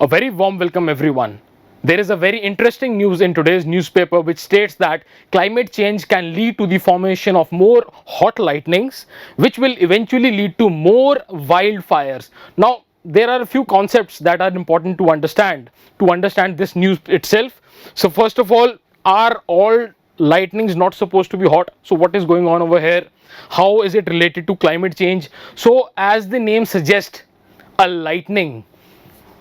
A very warm welcome, everyone. There is a very interesting news in today's newspaper which states that climate change can lead to the formation of more hot lightnings, which will eventually lead to more wildfires. Now, there are a few concepts that are important to understand this news itself. So, first of all, are all lightnings not supposed to be hot? So, what is going on over here? How is it related to climate change? So, as the name suggests, a lightning,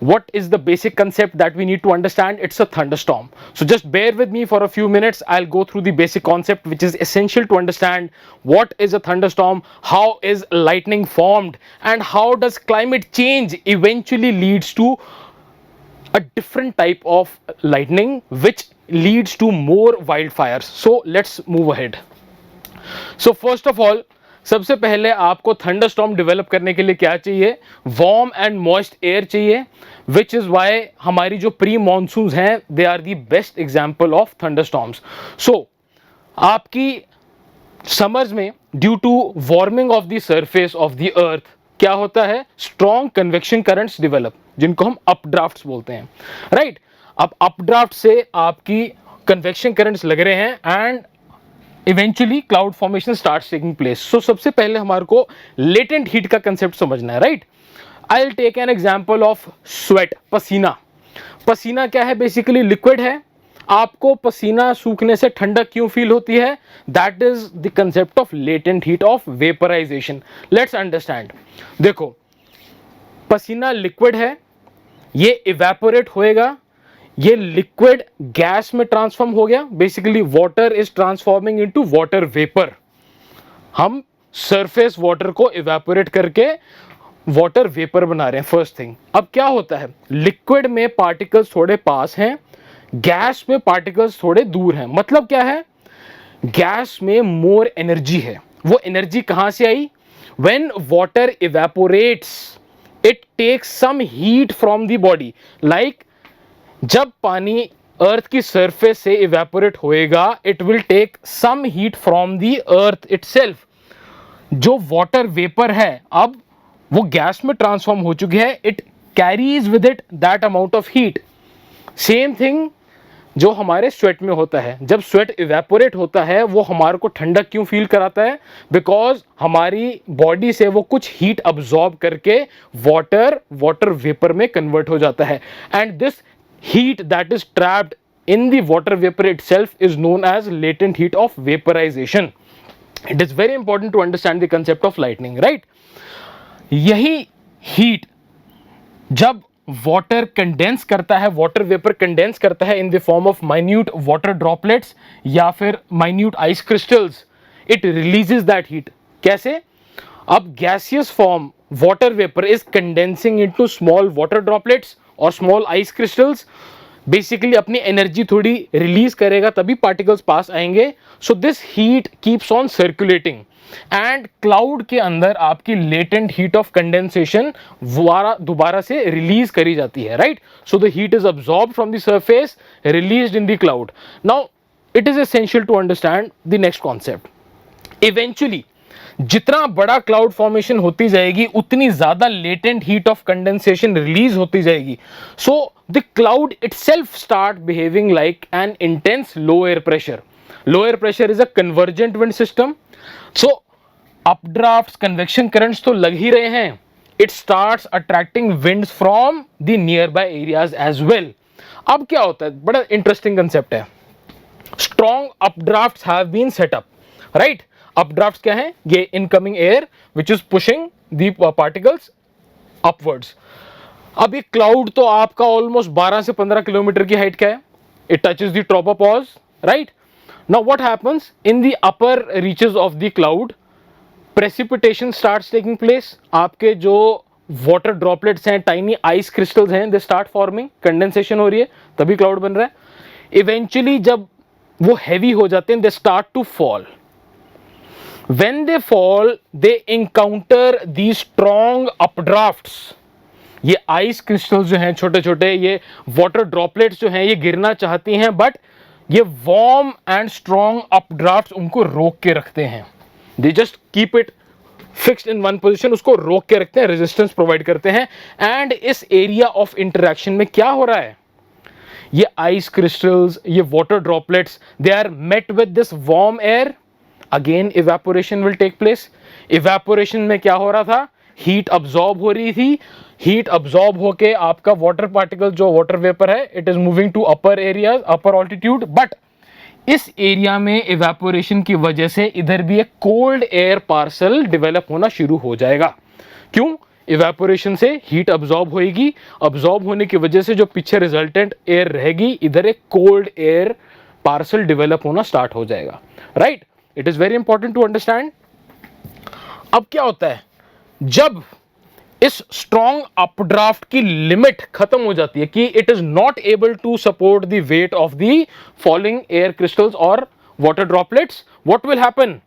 what is the basic concept that we need to understand? It's a thunderstorm. So just bear with me for a few minutes. I'll go through the basic concept which is essential to understand what is a thunderstorm, how is lightning formed, and how does climate change eventually leads to a different type of lightning which leads to more wildfires. So let's move ahead. So first of all, सबसे पहले आपको thunderstorm develop करने के लिए क्या चाहिए? Warm and moist air चाहिए, which is why हमारी जो प्री मॉनसून्स हैं they are the best example of thunderstorms. So आपकी समर्स में due to warming of the surface of the earth क्या होता है? स्ट्रॉन्ग कन्वेक्शन करंट्स डेवलप, जिनको हम अपड्राफ्ट्स बोलते हैं, राइट? अब अपड्राफ्ट से आपकी कन्वेक्शन करंट्स लग रहे हैं and eventually cloud formation starts taking place. So सबसे पहले हमारे को लेटेंट हीट का कंसेप्ट समझना है, right? I will take an example of sweat, पसीना. पसीना क्या है? बेसिकली लिक्विड है. आपको पसीना सूखने से ठंडक क्यों फील होती है? That is the concept of latent heat of vaporization. Let's understand. देखो, पसीना लिक्विड है, ये इवेपोरेट होएगा, ये लिक्विड गैस में ट्रांसफॉर्म हो गया. Basically water is transforming into water vapour. हम सरफेस वाटर को इवेपोरेट करके वाटर वेपर बना रहे हैं, फर्स्ट थिंग. अब क्या होता है? लिक्विड में पार्टिकल्स थोड़े पास हैं, गैस में पार्टिकल्स थोड़े दूर हैं. मतलब क्या है? गैस में मोर एनर्जी है. वो एनर्जी कहां से आई? When water evaporates it takes some heat from the body. Like जब पानी अर्थ की सरफेस से इवेपोरेट होएगा, it will take some heat from the earth itself. जो वाटर वेपर है अब वो गैस में ट्रांसफॉर्म हो चुकी है. It carries with it that amount of heat. Same thing जो हमारे स्वेट में होता है. जब स्वेट इवेपोरेट होता है वो हमारे को ठंडक क्यों फील कराता है? बिकॉज हमारी बॉडी से वो कुछ हीट अब्सॉर्ब करके वाटर वेपर में कन्वर्ट हो जाता है. And this heat that is trapped in the water vapor itself is known as latent heat of vaporization. It is very important to understand the concept of lightning, right? यही heat जब water condense करता है, water vapor condense करता है in the form of minute water droplets या फिर minute ice crystals, it releases that heat. कैसे? अब gaseous form water vapor is condensing into small water droplets और स्मॉल आइस क्रिस्टल्स. बेसिकली अपनी energy थोड़ी release करेगा तभी पार्टिकल्स पास आएंगे. So this heat keeps on circulating and cloud के अंदर आपकी लेटेंट हीट ऑफ कंडेंसेशन दोबारा से रिलीज करी जाती है, right? So the heat is absorb from the surface, released in the cloud. Now it is essential to understand the next concept. Eventually जितना बड़ा क्लाउड फॉर्मेशन होती जाएगी उतनी ज्यादा latent heat of condensation release होती जाएगी. So the cloud itself start behaving like an intense low air pressure. Low air pressure is a convergent wind system. So updrafts, convection currents तो लग ही रहे हैं. It starts attracting winds from the nearby areas as well. अब क्या होता है? बड़ा इंटरेस्टिंग कंसेप्ट है. Strong updrafts have been set up, right? Updrafts क्या है? ये incoming air which is pushing the particles upwards. अब ये क्लाउड तो आपका ऑलमोस्ट 12 से 15 किलोमीटर की हाइट का है. It touches the tropopause, right? Now what happens in the upper reaches of the cloud? Precipitation starts taking place. आपके जो वाटर ड्रॉपलेट्स हैं, टाइनी आइस क्रिस्टल्स हैं, दे स्टार्ट फॉर्मिंग. कंडेंसेशन हो रही है तभी क्लाउड बन रहा है. इवेंचुअली जब वो हैवी हो जाते हैं, they start to fall. When they fall, they encounter these strong updrafts. ये आइस क्रिस्टल्स जो हैं छोटे छोटे, ये वाटर ड्रॉपलेट्स जो हैं, ये गिरना चाहती हैं, बट ये वार्म एंड स्ट्रॉन्ग अपड्राफ्ट्स उनको रोक के रखते हैं. They just keep it fixed in one position, उसको रोक के रखते हैं, रेजिस्टेंस प्रोवाइड करते हैं। एंड इस एरिया ऑफ इंटरेक्शन में क्या हो रहा है, ये आइस क्रिस्टल्स, ये water droplets, they are met with this warm air, again evaporation will take place. Evaporation में क्या हो रहा था, हीट अब्सॉर्ब हो रही थी, हीट अब्सॉर्ब होके आपका वाटर पार्टिकल जो वाटर वेपर है, it is moving to upper areas, upper altitude, but इस एरिया में इवेपोरेशन की वजह से इधर भी एक कोल्ड एयर पार्सल डेवलप होना शुरू हो जाएगा। क्यों, इवेपोरेशन से हीट अब्सॉर्ब होएगी, अब्सॉर्ब होने की वजह से जो पीछे रिजल्टेंट एयर रहेगी, इधर एक कोल्ड एयर पार्सल डेवलप होना स्टार्ट हो जाएगा, right. It is very important to understand. अब क्या होता है, जब इस स्ट्रॉन्ग अपड्राफ्ट की लिमिट खत्म हो जाती है कि it is not able to support the weight of the falling air crystals और water droplets, what will happen,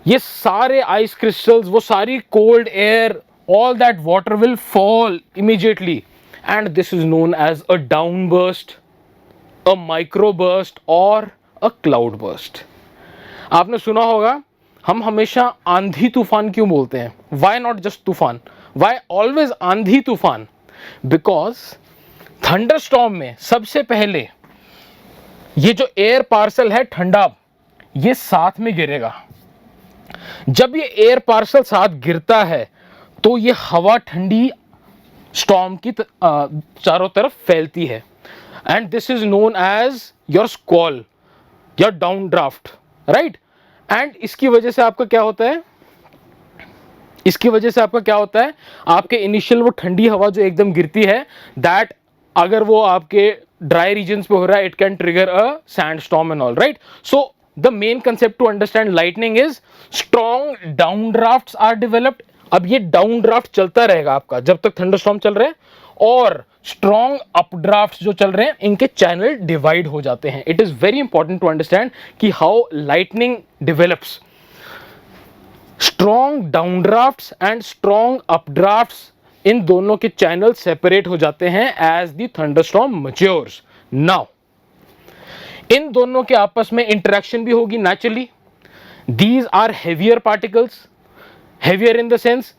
ये सारे आइस क्रिस्टल्स, वो सारी cold air, all that water will fall immediately, and this is known as a downburst, a microburst or a cloud burst. आपने सुना होगा हम हमेशा आंधी तूफान क्यों बोलते हैं, why not just तूफान, why always आंधी तूफान, because थंडरस्टॉर्म में सबसे पहले ये जो एयर पार्सल है ठंडा, ये साथ में गिरेगा। जब ये एयर पार्सल साथ गिरता है तो ये हवा ठंडी स्टॉर्म की चारों तरफ फैलती है, and this is known as your squall, your downdraft, right. And इसकी वजह से आपका क्या होता है, इसकी वजह से आपका क्या होता है, आपके इनिशियल वो ठंडी हवा जो एकदम गिरती है, दैट अगर वो आपके ड्राई रीजन्स पे हो रहा है, it can trigger a sandstorm and all, right. So the main concept to understand lightning is strong downdrafts are developed. अब ये डाउन ड्राफ्ट चलता रहेगा आपका जब तक थंडरस्टॉर्म चल रहे हैं, और स्ट्रॉन्ग अपड्राफ्ट जो चल रहे हैं, इनके चैनल डिवाइड हो जाते हैं। It is very important to understand कि how lightning develops. Strong downdrafts and strong updrafts, इन दोनों के चैनल सेपरेट हो जाते हैं as the thunderstorm matures. Now इन दोनों के आपस में इंटरेक्शन भी होगी naturally. These are heavier particles, heavier in the sense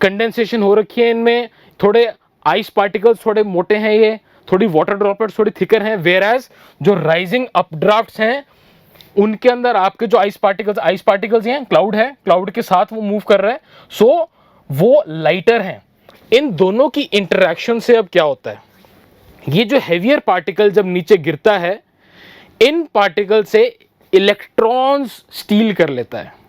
condensation हो रखी है इनमें, थोड़े आइस पार्टिकल्स थोड़े मोटे हैं, ये थोड़ी वाटर ड्रॉपलेट्स थोड़ी थिकर हैं, वेयर एज जो राइजिंग अपड्राफ्ट्स हैं उनके अंदर आपके जो आइस पार्टिकल्स हैं, क्लाउड है, क्लाउड के साथ वो मूव कर रहा है, सो वो लाइटर हैं। इन दोनों की इंटरेक्शन से अब क्या होता है, ये जो हेवियर पार्टिकल जब नीचे गिरता है, इन पार्टिकल से इलेक्ट्रॉन्स स्टील कर लेता है।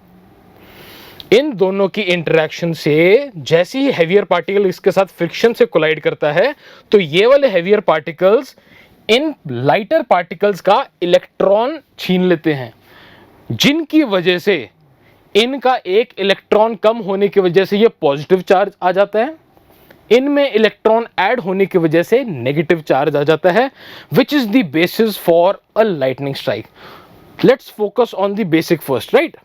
इन दोनों की इंटरेक्शन से जैसे ही हेवियर पार्टिकल इसके साथ फ्रिक्शन से कोलाइड करता है, तो ये वाले heavier particles in lighter particles का इलेक्ट्रॉन छीन लेते हैं, जिनकी वजह से इनका एक इलेक्ट्रॉन कम होने की वजह से ये पॉजिटिव चार्ज आ जाता है, इनमें इलेक्ट्रॉन ऐड होने की वजह से नेगेटिव चार्ज आ जाता है, which is the basis for a lightning strike. Let's focus on the basic first, right.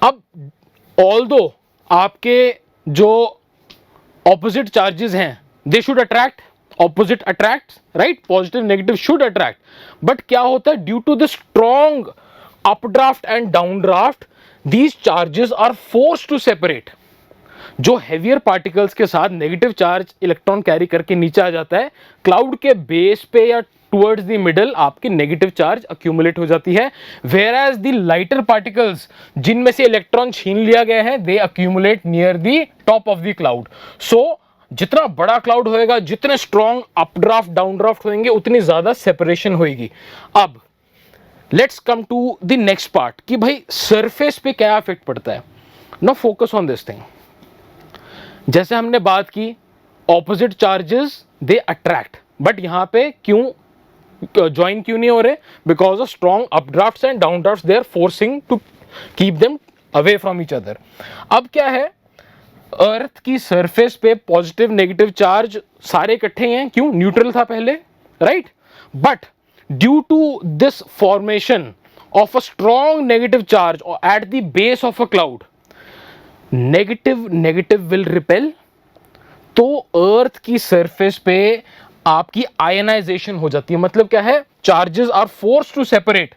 अब ऑल्दो आपके जो ऑपोजिट चार्जेस हैं, they should attract, opposite attracts, right, positive negative should attract, but क्या होता है, due to the strong updraft and downdraft, these charges are forced to separate। जो heavier particles के साथ नेगेटिव चार्ज इलेक्ट्रॉन कैरी करके नीचे आ जाता है, क्लाउड के बेस पे या टुवर्ड्स द मिडल आपकी नेगेटिव चार्ज अक्यूमुलेट हो जाती है, whereas the lighter particles जिनमें से इलेक्ट्रॉन छीन लिया गया है, they accumulate near the top of the cloud. So जितना बड़ा क्लाउड होएगा, जितने स्ट्रॉन्ग अपड्राफ्ट डाउनड्राफ्ट होंगे, उतनी ज्यादा सेपरेशन होगी। अब let's come to the next part कि भाई सरफेस पे क्या इफेक्ट पड़ता है। Now focus on this thing. जैसे हमने बात की opposite charges they attract, but यहां पे क्यों ज्वाइन क्यों नहीं हो रहे, because of strong updrafts and downdrafts, they are forcing to keep them away from each other. अब क्या है, अर्थ की सरफेस पे पॉजिटिव नेगेटिव चार्ज सारे इकट्ठे हैं, क्यों, न्यूट्रल था पहले, right, but due to this formation of a strong negative charge or at the base of a cloud, negative will repel। तो अर्थ की सरफेस पे आपकी आयनाइजेशन हो जाती है। मतलब क्या है, charges are forced to separate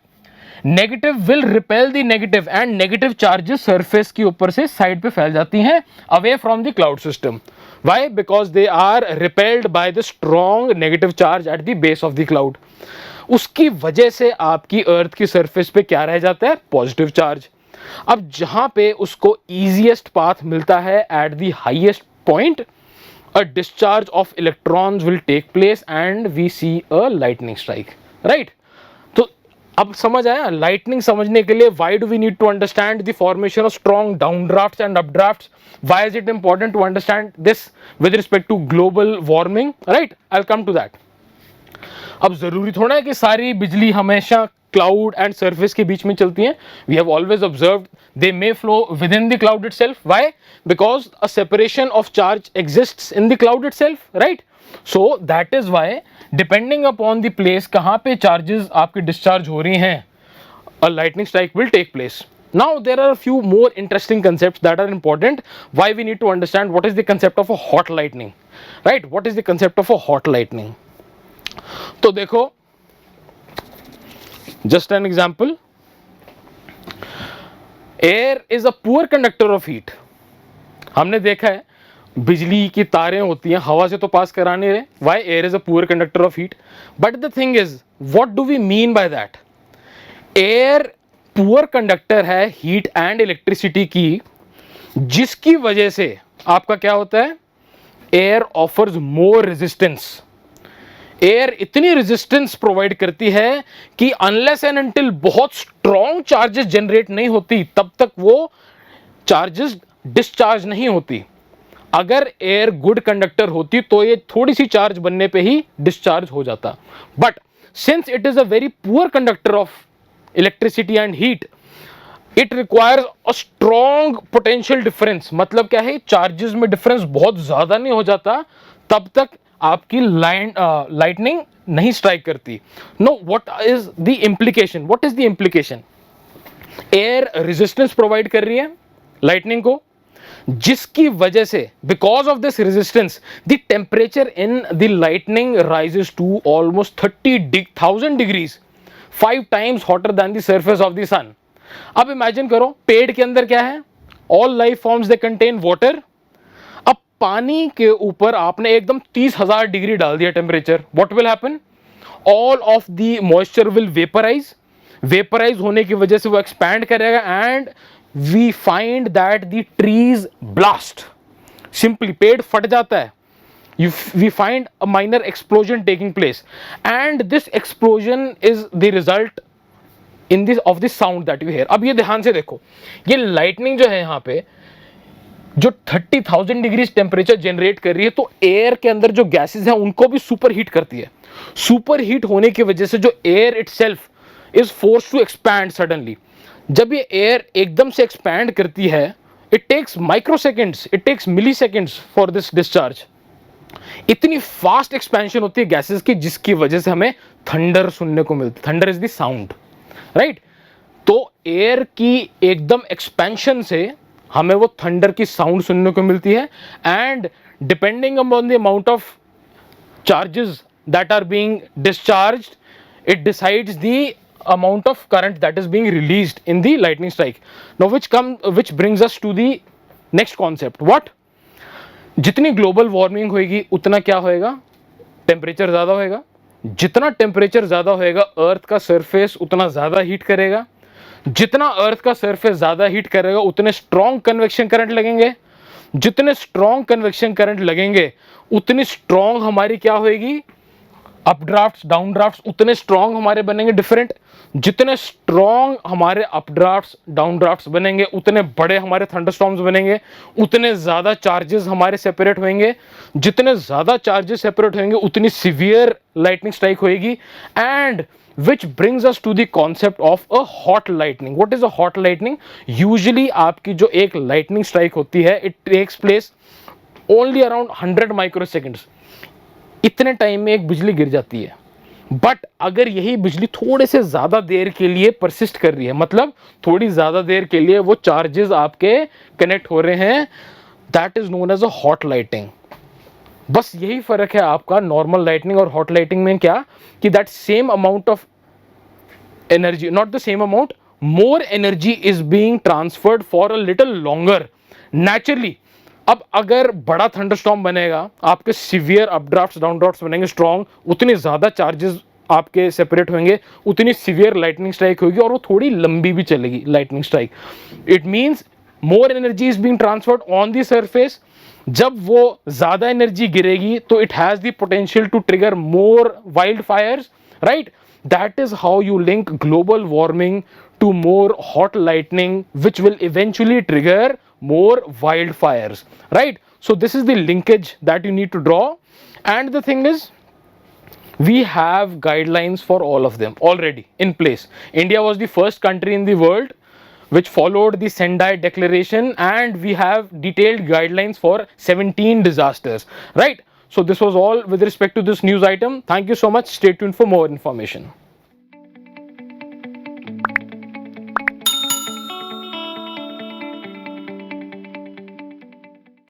negative will repel the negative and negative charges surface के ऊपर से साइड पे फैल जाती हैं away from the cloud system. Why? Because they are repelled by the strong negative charge at the base of the cloud. उसकी वजह से आपकी अर्थ की सरफेस पे क्या रह जाता है? Positive charge. अब जहां पे उसको इजीएस्ट पाथ मिलता है at the highest point, a discharge of electrons will take place and we see a lightning strike. Right? तो अब समझ आया लाइटनिंग समझने के लिए why do we need to understand the formation of strong downdrafts and updrafts? Why is it important to understand this with respect to global warming? Right? I'll come to that. अब जरूरी थोड़ा है कि सारी बिजली हमेशा क्लाउड एंड सरफेस के बीच में चलती हैं. We have always observed they may flow within the cloud itself. Why? Because a separation of charge exists in the cloud itself. Right? So that is why depending upon the place कहां पे charges आपकी discharge हो रही हैं, a lightning strike will take place. Now there are a few more interesting concepts that are important. Why we need to understand what is the concept of a hot lightning, right? What is the concept of a hot lightning? तो देखो, just an example, air is a poor conductor of heat. हमने देखा है बिजली की तारें होती हैं, हवा से तो पास करा नहीं रहे. Why? Air is a poor conductor of heat. But the thing is, what do we mean by that? Air poor conductor है हीट एंड इलेक्ट्रिसिटी की, जिसकी वजह से आपका क्या होता है? Air offers more resistance. Air इतनी रेजिस्टेंस प्रोवाइड करती है कि अनलेस एंड अनटिल बहुत स्ट्रॉन्ग चार्जेस जनरेट नहीं होती तब तक वो चार्जेस डिस्चार्ज नहीं होती. अगर एयर गुड कंडक्टर होती तो ये थोड़ी सी चार्ज बनने पे ही डिस्चार्ज हो जाता. But since it is a very poor conductor of electricity and heat, it requires a strong potential difference. मतलब क्या है? चार्जेस में डिफरेंस बहुत ज्यादा नहीं हो जाता तब तक आपकी लाइटनिंग नहीं स्ट्राइक करती. No, what is the implication? What is the implication? Air resistance provide कर रही है लाइटनिंग को, जिसकी वजह से because of this resistance the temperature in the lightning rises to almost 30,000 degrees, 5 times hotter than the surface of the sun. अब imagine करो, पेड़ के अंदर क्या है? All life forms they contain water. अब पानी के ऊपर आपने एकदम 30,000 डिग्री डाल दिया temperature. What will happen? All of the moisture will vaporize. Vaporize होने की वजह से वो एक्सपैंड करेगा and we find that the trees blast. Simply पेड़ फट जाता है. We find a minor explosion taking place, and this explosion is the result in this of the sound that you hear. अब ये ध्यान से देखो, ये लाइटनिंग जो है यहाँ पे जो 30,000 डिग्री टेम्परेचर जनरेट कर रही है, तो एयर के अंदर जो गैसेस हैं उनको भी सुपर हीट करती है. सुपर हीट होने की वजह से जो air itself is force to expand suddenly. जब ये एयर एकदम से एक्सपैंड करती है, it takes microseconds, it takes milliseconds for this discharge. इतनी फास्ट एक्सपेंशन होती है गैसेस की, जिसकी वजह से हमें थंडर सुनने को मिलती है. Thunder is the sound, right? तो एयर की एकदम एक्सपेंशन से हमें वो थंडर की साउंड सुनने को मिलती है. And depending upon the amount of charges that are being discharged, it decides the amount of current that is being released in the lightning strike. Now which brings us to the next concept. What? जितनी global warming होगी उतना क्या होएगा? Temperature ज़्यादा होएगा. जितना temperature ज़्यादा होएगा, अर्थ का सरफेस उतना ज़्यादा हीट करेगा. जितना अर्थ का सरफेस ज़्यादा हीट करेगा उतने स्ट्रॉन्ग कन्वेक्शन करंट लगेंगे. जितने स्ट्रॉन्ग कन्वेक्शन करंट लगेंगे उतनी स्ट्रॉन्ग हमारी क्या होएगी? अपड्राफ्ट्स, डाउनड्राफ्ट्स उतने स्ट्रॉन्ग हमारे बनेंगे डिफरेंट. जितने स्ट्रॉन्ग हमारे अपड्राफ्ट्स, डाउनड्राफ्ट्स बनेंगे उतने बड़े हमारे थंडरस्टॉर्म्स बनेंगे. उतने ज़्यादा चार्जेस हमारे सेपरेट होंगे. जितने ज़्यादा चार्जेस सेपरेट होंगे उतनी सीवियर लाइटनिंग स्ट्राइक होएगी. And which brings us to the concept of a hot lightning. What is a hot lightning? Usually आपकी जो एक lightning strike होती है, it takes place only around 100 microseconds. इतने टाइम में एक बिजली गिर जाती है. बट अगर यही बिजली थोड़े से ज्यादा देर के लिए परसिस्ट कर रही है, मतलब थोड़ी ज्यादा देर के लिए वो चार्जेस आपके कनेक्ट हो रहे हैं, that is known as a hot lighting. बस यही फर्क है आपका नॉर्मल लाइटनिंग और हॉट लाइटिंग में. क्या कि that same amount of energy, not the same amount, more energy is being transferred for a little longer naturally. अब अगर बड़ा थंडरस्टॉर्म बनेगा, आपके सिवियर अपड्राफ्ट्स डाउनड्राफ्ट्स बनेंगे स्ट्रॉन्ग, उतने ज़्यादा चार्जेस आपके सेपरेट होंगे, उतनी सिवियर लाइटनिंग स्ट्राइक होगी और वो थोड़ी लंबी भी चलेगी lightning strike. It means more energy is being transferred on the surface. जब वो ज़्यादा एनर्जी गिरेगी तो it has the potential to trigger more wildfires, right. That is how you link global warming to more hot lightning, which will eventually trigger more wildfires, right? So this is the linkage that you need to draw. And the thing is, we have guidelines for all of them already in place. India was the first country in the world which followed the Sendai Declaration, and we have detailed guidelines for 17 disasters, right? So this was all with respect to this news item. Thank you so much. Stay tuned for more information.